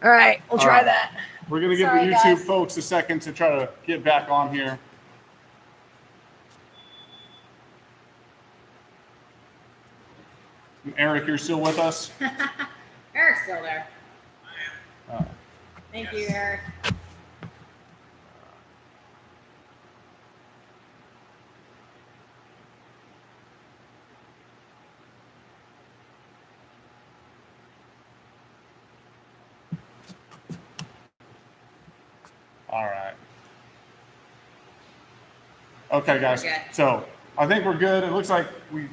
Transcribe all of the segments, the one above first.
All right, we'll try that. We're going to give the YouTube folks a second to try to get back on here. And Eric, you're still with us? Eric's still there. I am. Thank you, Eric. All right. Okay, guys. So I think we're good. It looks like we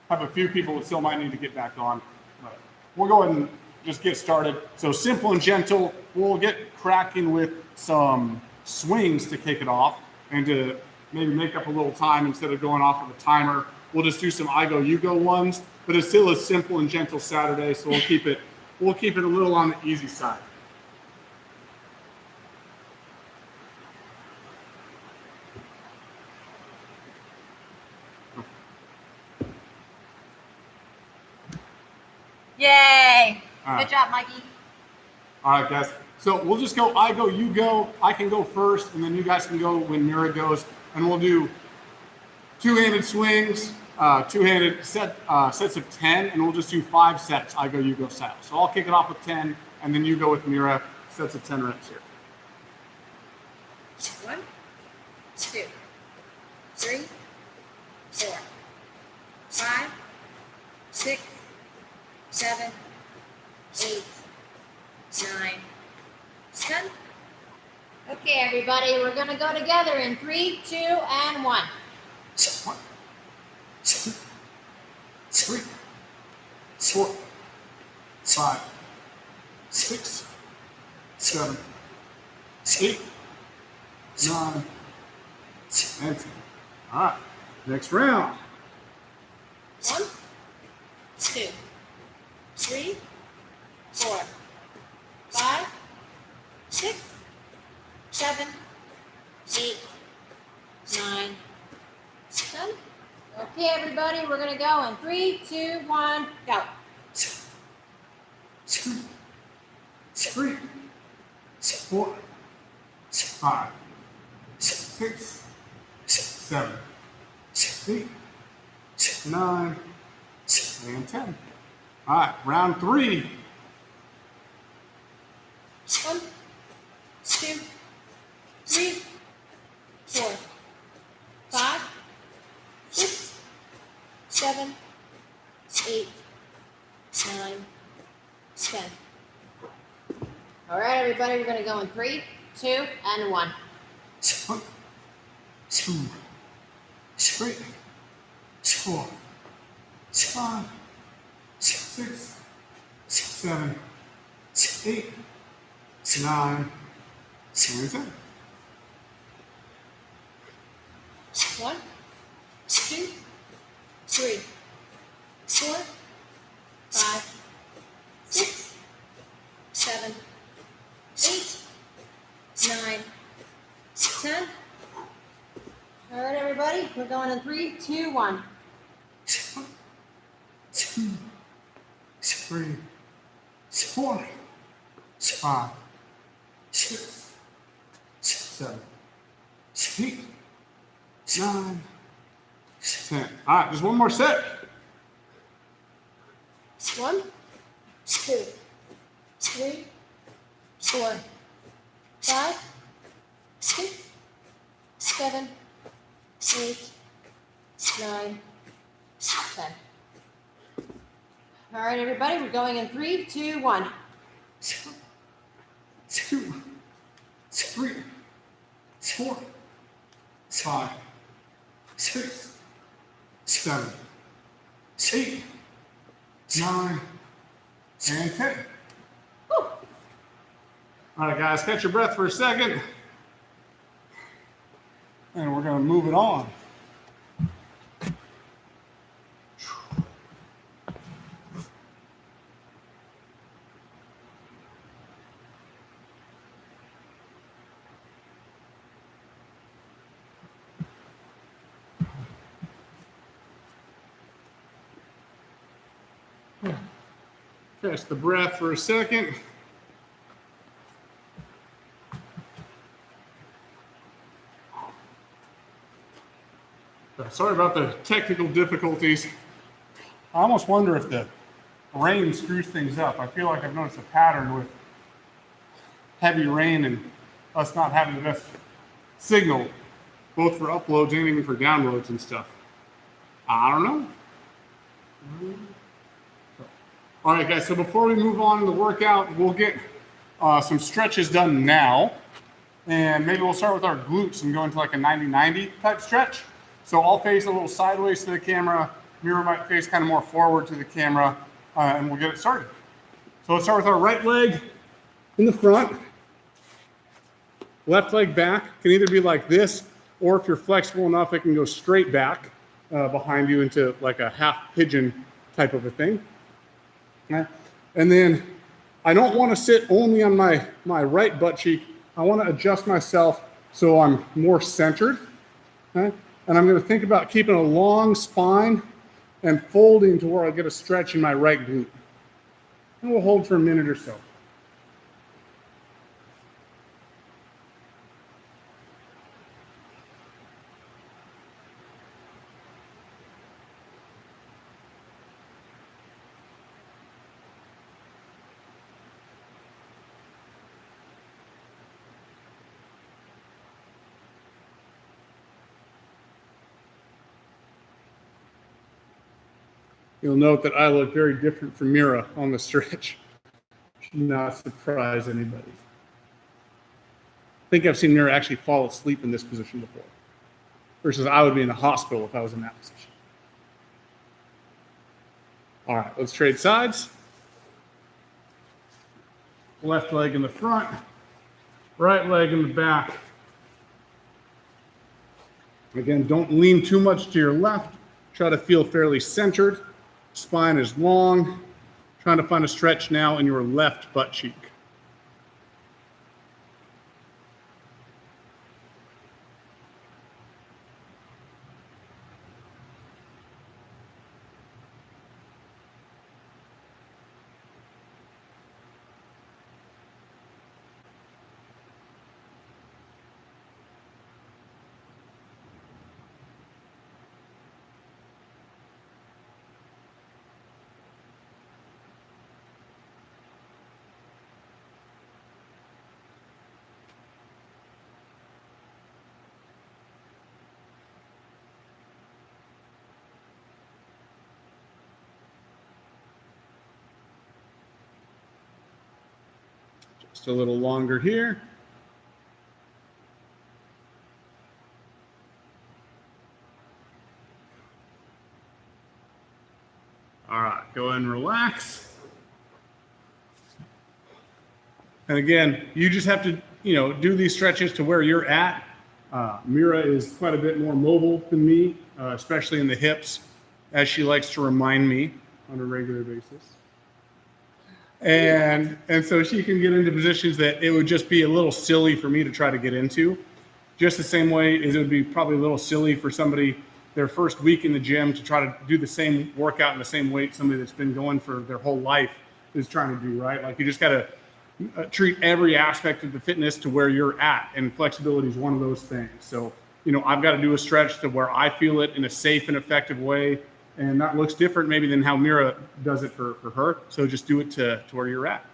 have a few people that still might need to get back on. But we'll go ahead and just get started. So simple and gentle. We'll get cracking with some swings to kick it off and to maybe make up a little time instead of going off of a timer. We'll just do some I go, you go ones, but it's still a simple and gentle Saturday. So we'll keep it a little on the easy side. Yay! Good job, Mikey. All right, guys. So we'll just go I go, you go. I can go first, and then you guys can go when Mira goes. And we'll do two-handed swings, two-handed sets of 10, and we'll just do 5 sets, I go, you go style. So I'll kick it off with 10, and then you go with Mira, sets of 10 reps here. 1, 2, 3, 4, 5, 6, 7, 8, 9, 10. Okay, everybody, we're going to go together in 3, 2, and 1. 1, 2, 3, 4, 5, 6, 7, 8, 9, and 10. All right, next round. 1, 2, 3, 4, 5, 6, 7, 8, 9, 10. Okay, everybody, we're going to go in 3, 2, 1, go. 2, 3, 4, 5, 6, 7, 8, 9, and 10. All right, round 3. 1, 2, 3, 4, 5, 6, 7, 8, 9, 10. All right, everybody, we're going to go in 3, 2, and 1. 1, 2, 3, 4, 5, 6, 7, 8, 9, and 10. 1, 2, 3, 4, 5, 6, 7, 8, 9, 10. All right, everybody, we're going in 3, 2, 1. 1, 2, 3, 4, 5, 6, 7, 8, 9, 10. All right, just one more set. 1, 2, 3, 4, 5, 6, 7, 8, 9, 10. All right, everybody, we're going in 3, 2, 1. 2, 3, 4, 5, 6, 7, 8, 9, and 10. Woo. All right, guys, catch your breath for a second. And we're going to move it on. Catch the breath for a second. sorry about the technical difficulties. I almost wonder if the rain screws things up. I feel like I've noticed a pattern with heavy rain and us not having the best signal, both for uploads and even for downloads and stuff. I don't know. All right, guys, so before we move on to the workout, we'll get some stretches done now. And maybe we'll start with our glutes and go into like a 90-90 type stretch. So I'll face a little sideways to the camera. Mira might face kind of more forward to the camera, and we'll get it started. So let's start with our right leg in the front. Left leg back can either be like this, or if you're flexible enough, it can go straight back behind you into like a half pigeon type of a thing. Okay. And then I don't want to sit only on my right butt cheek. I want to adjust myself so I'm more centered. Okay. And I'm going to think about keeping a long spine and folding to where I get a stretch in my right glute. And we'll hold for a minute or so. You'll note that I look very different from Mira on the stretch. Should not surprise anybody. I think I've seen Mira actually fall asleep in this position before, versus I would be in the hospital if I was in that position. All right, let's trade sides. Left leg in the front, right leg in the back. Again, don't lean too much to your left. Try to feel fairly centered. Spine is long. Trying to find a stretch now in your left butt cheek. Just a little longer here. All right, go ahead and relax. And again, you just have to, do these stretches to where you're at. Mira is quite a bit more mobile than me, especially in the hips, as she likes to remind me on a regular basis. And so she can get into positions that it would just be a little silly for me to try to get into. Just the same way as it would be probably a little silly for somebody their first week in the gym to try to do the same workout and the same weight somebody that's been going for their whole life is trying to do, right? Like you just got to treat every aspect of the fitness to where you're at, and flexibility is one of those things. So, I've got to do a stretch to where I feel it in a safe and effective way. And that looks different maybe than how Mira does it for her. So just do it to where you're at.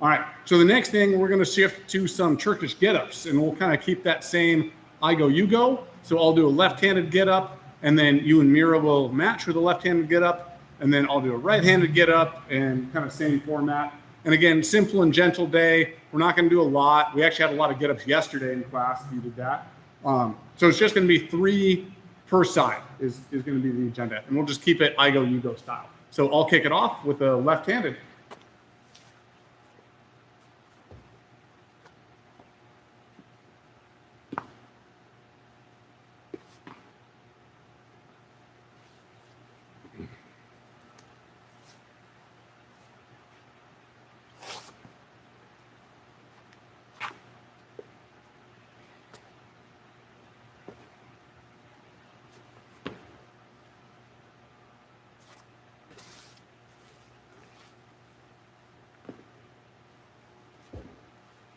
All right, so the next thing, we're gonna shift to some Turkish get-ups, and we'll kind of keep that same I go, you go. So I'll do a left-handed get-up, and then you and Mira will match with a left-handed get-up, and then I'll do a right-handed get-up, and kind of same format. And again, simple and gentle day. We're not gonna do a lot. We actually had a lot of get-ups yesterday in class if you did that. So it's just gonna be 3 per side is going to be the agenda. And we'll just keep it I go, you go style. So I'll kick it off with a left-handed.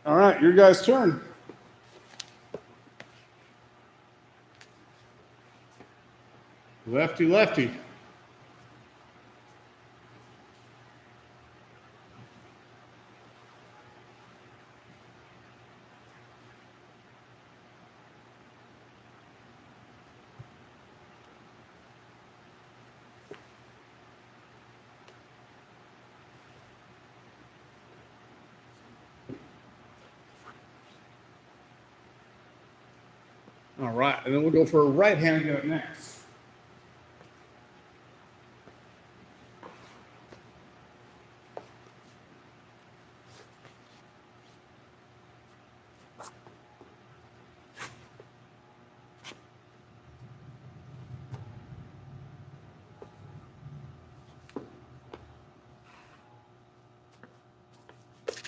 All right, your guys' turn. Lefty, lefty. All right, and then we'll go for a right hand go next.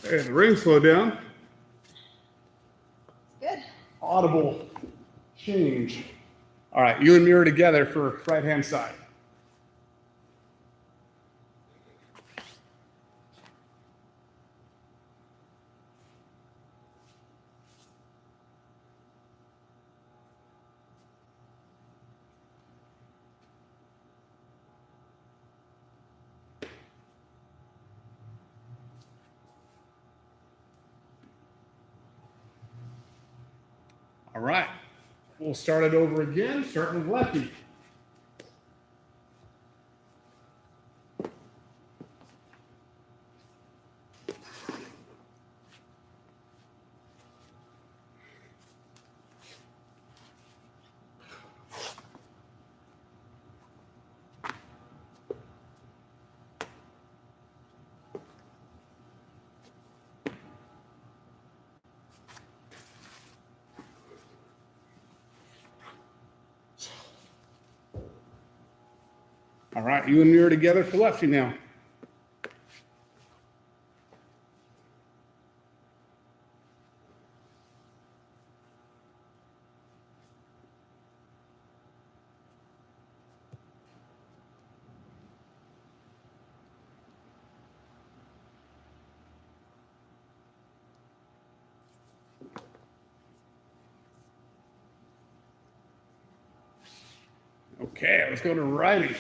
Okay, the ring slow down. Good. Audible change. All right, you and me are together for right hand side. All right, we'll start it over again, starting with lefty. All right, you and me are together for lefty now. Okay, let's go to righty.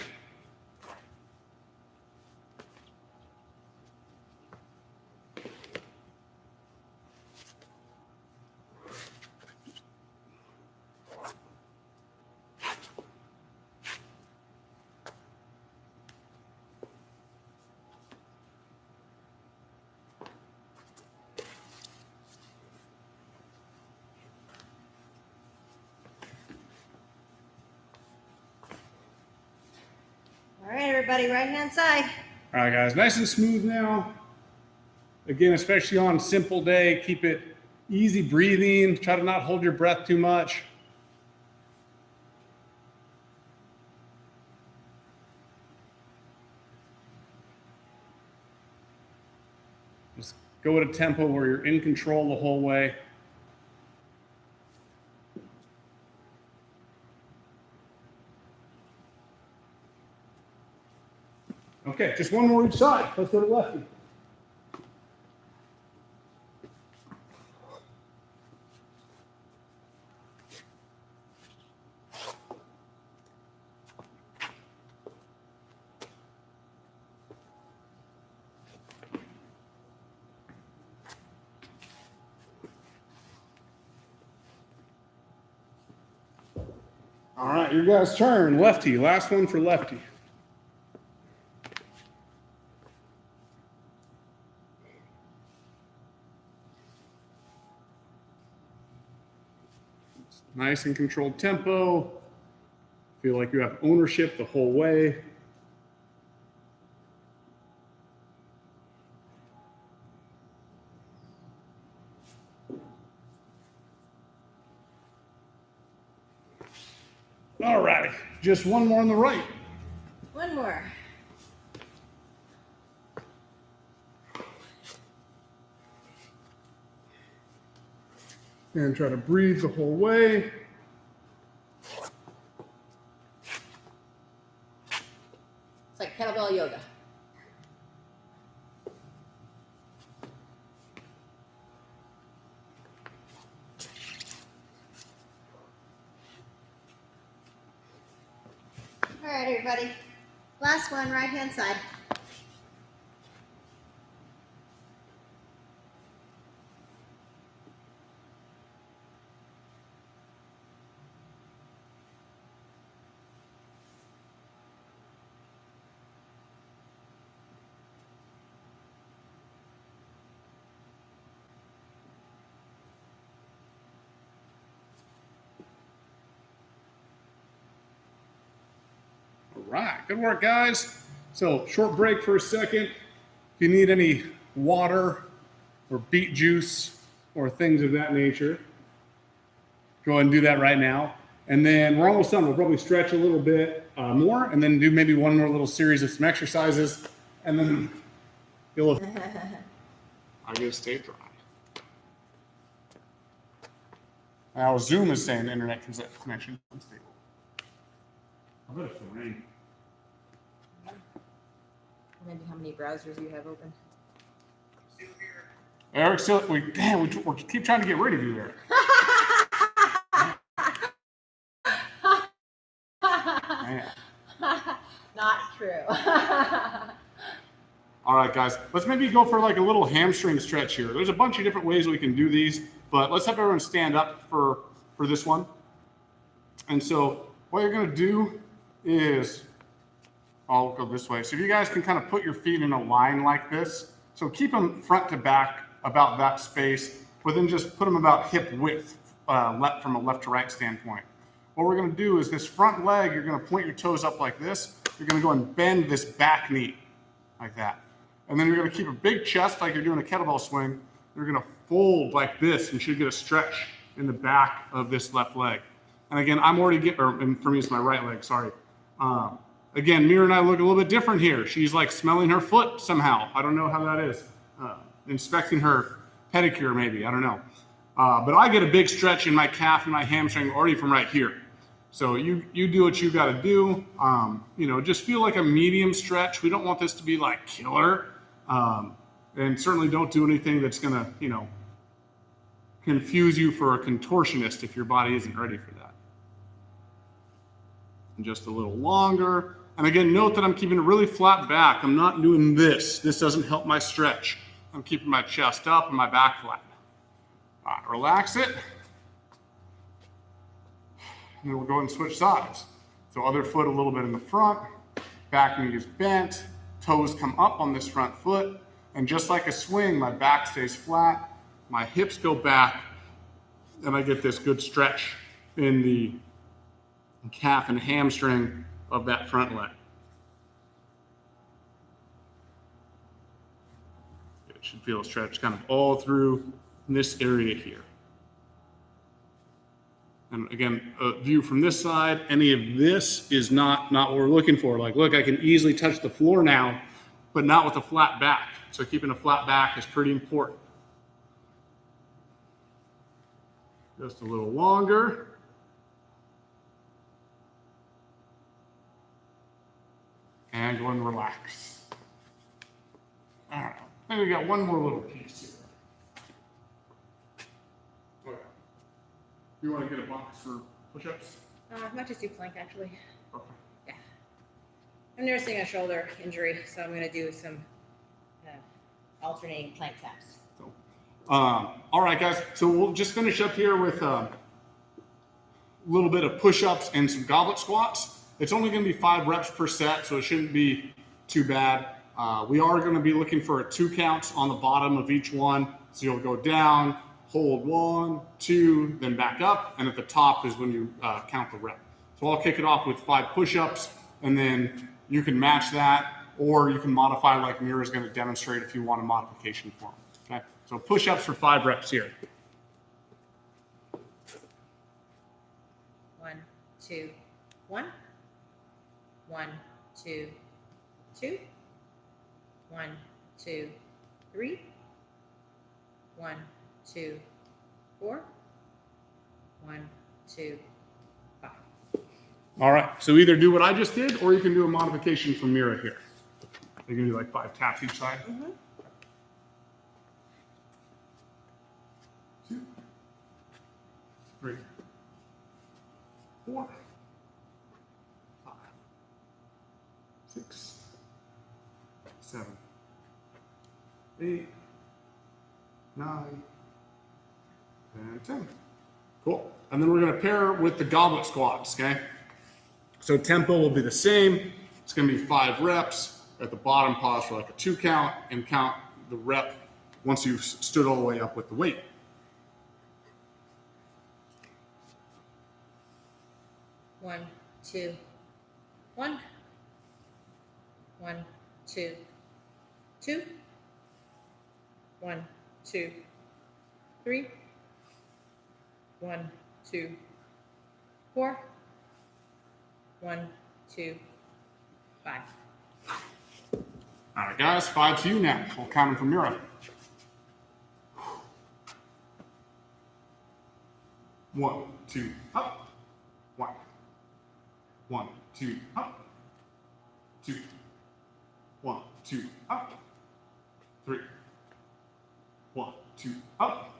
All right, everybody, right hand side. All right, guys, nice and smooth now. Again, especially on simple day, keep it easy breathing. Try to not hold your breath too much. Just go at a tempo where you're in control the whole way. Okay, just one more each side. Let's go to lefty. All right, your guys' turn. Lefty, last one for lefty. Nice and controlled tempo. Feel like you have ownership the whole way. All righty, just one more on the right. One more. And try to breathe the whole way. It's like kettlebell yoga. All right, everybody. Last one, right hand side. All right, good work, guys. So short break for a second. If you need any water or beet juice or things of that nature, go ahead and do that right now. And then we're almost done. We'll probably stretch a little bit more and then do maybe one more little series of some exercises. And then you'll... I gotta stay dry. Now Zoom is saying the internet connection is unstable. I bet it's the rain. Maybe how many browsers you have open. Eric, still, we keep trying to get rid of you, Eric. Man. Not true. All right, guys, let's maybe go for like a little hamstring stretch here. There's a bunch of different ways we can do these, but let's have everyone stand up for this one. And so what you're gonna do is, I'll go this way. So if you guys can kind of put your feet in a line like this. So keep them front to back about that space, but then just put them about hip width from a left to right standpoint. What we're gonna do is this front leg, you're gonna point your toes up like this. You're gonna go and bend this back knee like that. And then you're gonna keep a big chest like you're doing a kettlebell swing. You're gonna fold like this and you should get a stretch in the back of this left leg. And again, I'm already and for me it's my right leg, sorry. Again, Mira and I look a little bit different here. She's like smelling her foot somehow. I don't know how that is. Inspecting her pedicure maybe, I don't know. But I get a big stretch in my calf and my hamstring already from right here. So you do what you gotta do. Just feel like a medium stretch. We don't want this to be like killer. And certainly don't do anything that's gonna, confuse you for a contortionist if your body isn't ready for that. And just a little longer. And again, note that I'm keeping it really flat back. I'm not doing this. This doesn't help my stretch. I'm keeping my chest up and my back flat. All right, relax it. And then we'll go ahead and switch sides. So other foot a little bit in the front, back knee is bent, toes come up on this front foot, and just like a swing, my back stays flat, my hips go back, and I get this good stretch in the calf and hamstring of that front leg. It should feel a stretch kind of all through this area here. And again, a view from this side, any of this is not what we're looking for. Like, look, I can easily touch the floor now, but not with a flat back. So keeping a flat back is pretty important. Just a little longer. And go and relax. All right, I think we got one more little piece here. Okay. You want to get a box for push-ups? Might just do plank actually. Okay. Yeah. I'm nursing a shoulder injury, so I'm gonna do some alternating plank taps. So, all right, guys. So we'll just finish up here with a little bit of push-ups and some goblet squats. It's only going to be 5 reps per set, so it shouldn't be too bad. We are going to be looking for 2 counts on the bottom of each one. So you'll go down, hold 1, 2, then back up, and at the top is when you count the rep. So I'll kick it off with 5 push-ups, and then you can match that, or you can modify like Mira's going to demonstrate if you want a modification for them. Okay, so push-ups for 5 reps here. 1, 2, 1. 1, 2, 2. 1, 2, 3. 1, 2, 4. 1, 2, 5. All right, so either do what I just did, or you can do a modification from Mira here. You can do like 5 taps each side. Mm-hmm. 2, 3, 4, 5. 6, 7, 8, 9, and 10. Cool. And then we're going to pair with the goblet squats, okay? So tempo will be the same. It's going to be 5 reps. At the bottom, pause for like a 2 count and count the rep once you've stood all the way up with the weight. One, two, 1. 1, 2, 2. 1, 2, 3. 1, 2, 4. 1, 2, 5. All right, guys, 5 to you now. We'll count them from your end. 1, 2, up. 1. 1, 2, up. 2. 1, 2, up. 3. 1, 2, up.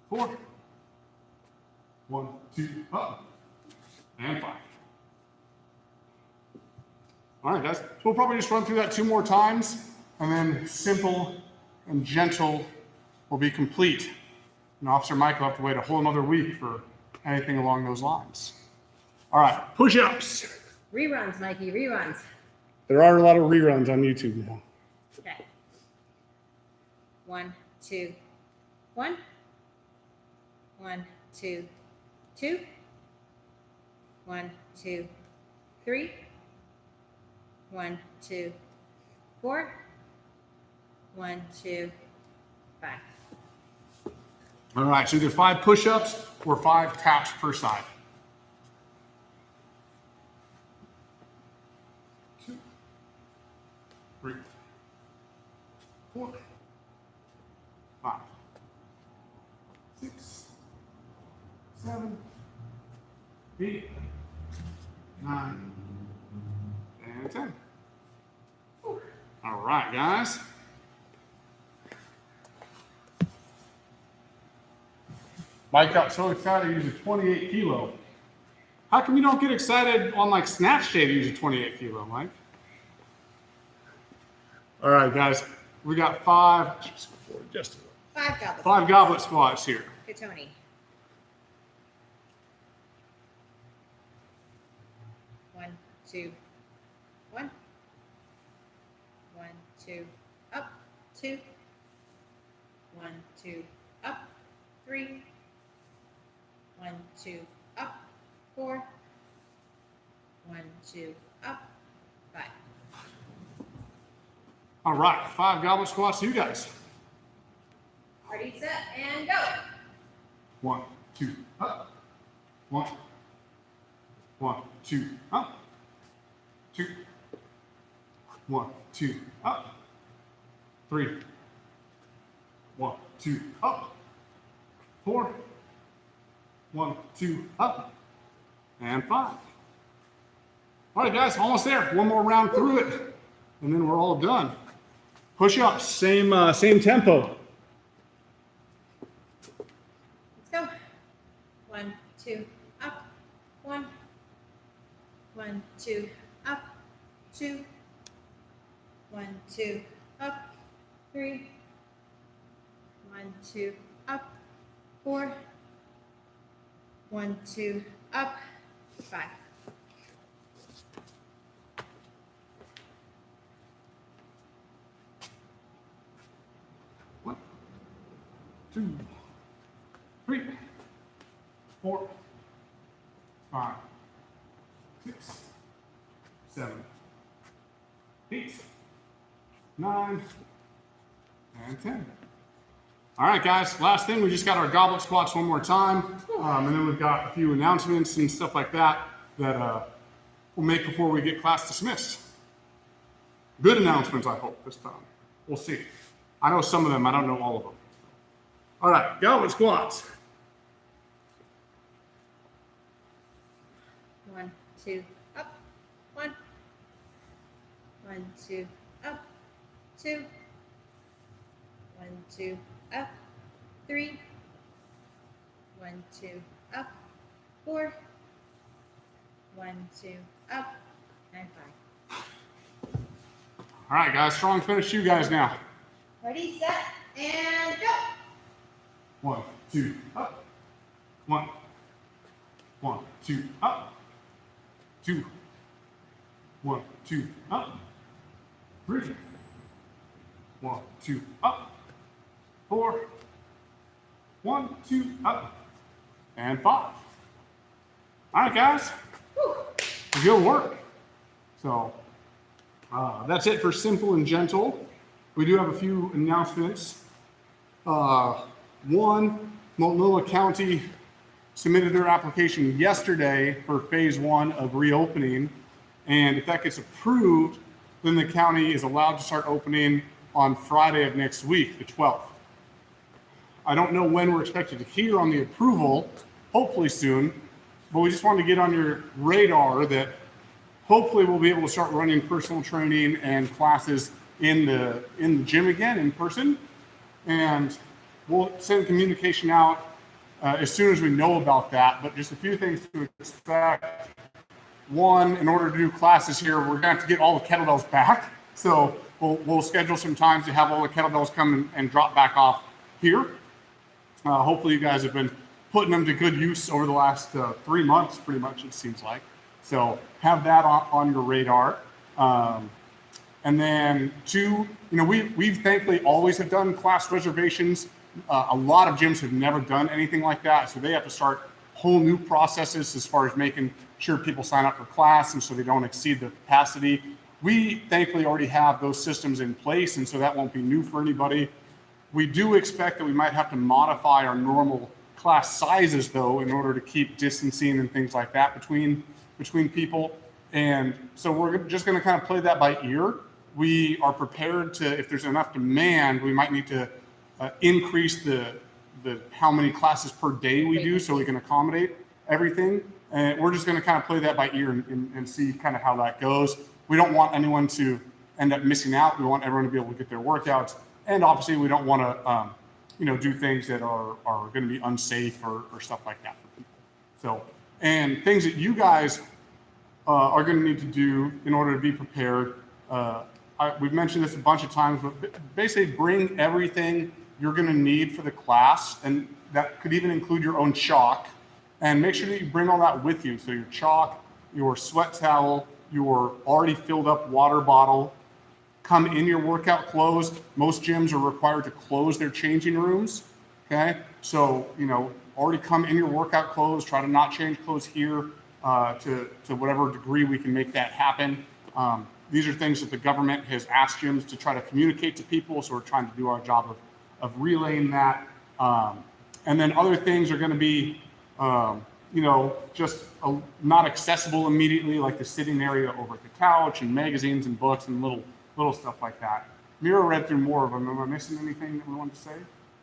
4. 1, 2, up. And 5. All right, guys. So we'll probably just run through that 2 more times, and then simple and gentle will be complete. And Officer Mike will have to wait a whole another week for anything along those lines. All right, push-ups. Reruns, Mikey, reruns. There are a lot of reruns on YouTube now. Okay. 1, 2, 1. 1, 2, 2. 1, 2, 3. 1, 2, 4. 1, 2, 5. All right, so either 5 push-ups or 5 taps per side. 2, 3, 4, 5, 6, 7, 8, 9, and 10. All right, guys. Mike got so excited to use a 28 kilo. How come you don't get excited on like snatch day to use a 28 kilo, Mike? All right, guys, we got 5. Just 5 goblet 5 goblet squats here. Okay, Tony. 1, 2, 1. 1, 2, up. 2. 1, 2, up. 3. 1, 2, up. 4. 1, 2, up. 5. All right, 5 goblet squats to you guys. Ready, set, and go. 1, 2, up. 1, 1, 2, up. 2, 1, 2, up. 3, 1, 2, up. 4, 1, 2, up. And 5. All right, guys, almost there. One more round through it, and then we're all done. Push-ups, same tempo. Let's go. 1, 2, up. 1. 1, 2, up. 2. 1, 2, up. 3. 1, 2, up. 4. 1, 2, up. 5. One, 2, 3, 4, 5, 6, 7, 8, 9, and 10. All right, guys, last thing, we just got our goblet squats one more time. And then we've got a few announcements and stuff like that that we'll make before we get class dismissed. Good announcements, I hope, this time. We'll see. I know some of them, I don't know all of them. All right, goblet squats. 1, 2, up. 1. 1, 2, up. 2. 1, 2, up. 3. 1, 2, up. 4. 1, 2, up. And 5. All right, guys, strong finish you guys now. Ready, set, and go. 1, 2, up. 1, 1, 2, up. 2, 1, 2, up. 3, 1, 2, up. 4, 1, 2, up. And 5. All right, guys. Whew. Good work. So that's it for simple and gentle. We do have a few announcements. One, Multnomah County submitted their application yesterday for phase 1 of reopening. And if that gets approved, then the county is allowed to start opening on Friday of next week, the 12th. I don't know when we're expected to hear on the approval, hopefully soon, but we just wanted to get on your radar that hopefully we'll be able to start running personal training and classes in the gym again in person. And we'll send communication out as soon as we know about that. But just a few things to expect. One, in order to do classes here, we're going to have to get all the kettlebells back. So we'll schedule some times to have all the kettlebells come and drop back off here. Hopefully you guys have been putting them to good use over the last 3 months, pretty much, it seems like. So have that on your radar. And then 2, we've thankfully always have done class reservations. A lot of gyms have never done anything like that. So they have to start whole new processes as far as making sure people sign up for class and so they don't exceed the capacity. We thankfully already have those systems in place, and so that won't be new for anybody. We do expect that we might have to modify our normal class sizes though in order to keep distancing and things like that between people. And so we're just going to kind of play that by ear. We are prepared to, if there's enough demand, we might need to increase the how many classes per day we do so we can accommodate everything. And we're just going to kind of play that by ear and see kind of how that goes. We don't want anyone to end up missing out. We want everyone to be able to get their workouts. And obviously we don't want to, do things that are going to be unsafe or stuff like that for people. So, and things that you guys are going to need to do in order to be prepared. We've mentioned this a bunch of times, but basically bring everything you're going to need for the class, and that could even include your own chalk. And make sure that you bring all that with you. So your chalk, your sweat towel, your already filled up water bottle. Come in your workout clothes. Most gyms are required to close their changing rooms. Okay, so already come in your workout clothes. Try to not change clothes here to whatever degree we can make that happen. These are things that the government has asked gyms to try to communicate to people, so we're trying to do our job of relaying that. And then other things are going to be, just not accessible immediately, like the sitting area over at the couch and magazines and books and little stuff like that. Mira read through more of them. Am I missing anything that we wanted to say?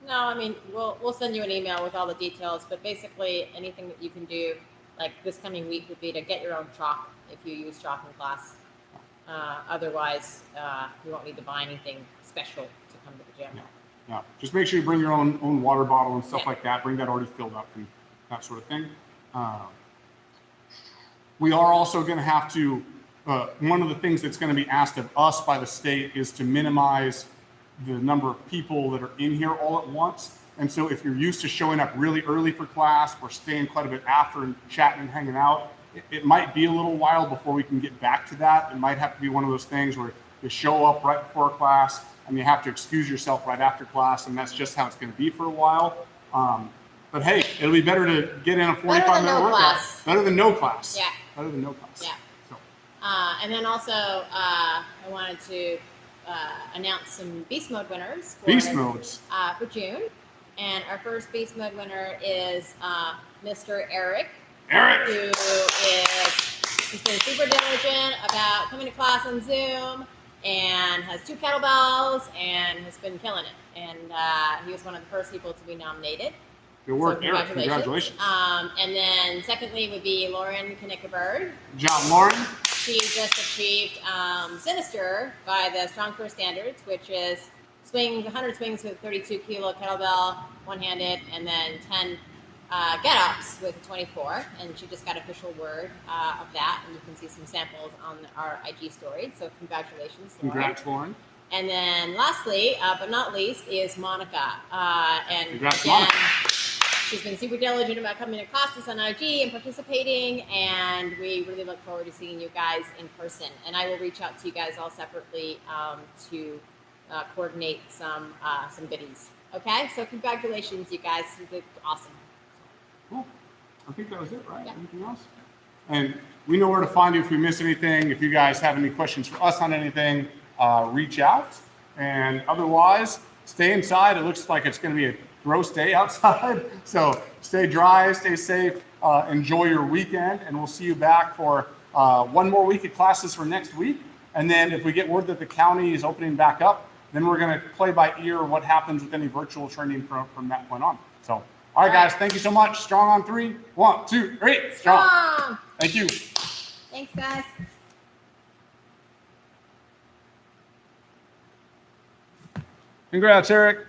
No, I mean, we'll send you an email with all the details, but basically anything that you can do, like this coming week, would be to get your own chalk if you use chalk in class. Otherwise, you won't need to buy anything special to come to the gym. Yeah. Just make sure you bring your own water bottle and stuff like that. Bring that already filled up and that sort of thing. We are also going to have to, one of the things that's going to be asked of us by the state is to minimize the number of people that are in here all at once. And so if you're used to showing up really early for class or staying quite a bit after and chatting and hanging out, it might be a little while before we can get back to that. It might have to be one of those things where you show up right before class and you have to excuse yourself right after class, and that's just how it's going to be for a while. But hey, it'll be better to get in a 45-minute workout. Class. Better than no class. Yeah. Better than no class. Yeah. So. And then also, I wanted to announce some Beast Mode winners. Beast Modes. For June. And our first Beast Mode winner is Mr. Eric. Eric! He's been super diligent about coming to class on Zoom and has 2 kettlebells and has been killing it. And he was one of the first people to be nominated. Good work, so Eric. Congratulations. And then secondly would be Lauren Knickerberg. Good job, Lauren. She just achieved Sinister by the Strong First standards, which is 100 swings with 32 kilo kettlebell, one-handed, and then 10 get-ups with 24, and she just got official word of that, and you can see some samples on our IG story. So congratulations, Lauren. Congrats, Lauren. And then lastly, but not least, is Monica. And Congrats, again, Monica. she's been super diligent about coming to classes on IG and participating, and we really look forward to seeing you guys in person. And I will reach out to you guys all separately to coordinate some goodies. Okay, so congratulations, you guys. You did awesome. Cool. I think that was it, right? Yeah. Anything else? And we know where to find you if we miss anything. If you guys have any questions for us on anything, reach out. And otherwise, stay inside. It looks like it's going to be a gross day outside. So stay dry, stay safe, enjoy your weekend, and we'll see you back for one more week of classes for next week. And then if we get word that the county is opening back up, then we're going to play by ear what happens with any virtual training from that point on. So, all right, guys, thank you so much. Strong on 3. 1, 2, 3. Strong. Thank you. Thanks, guys. Congrats, Eric.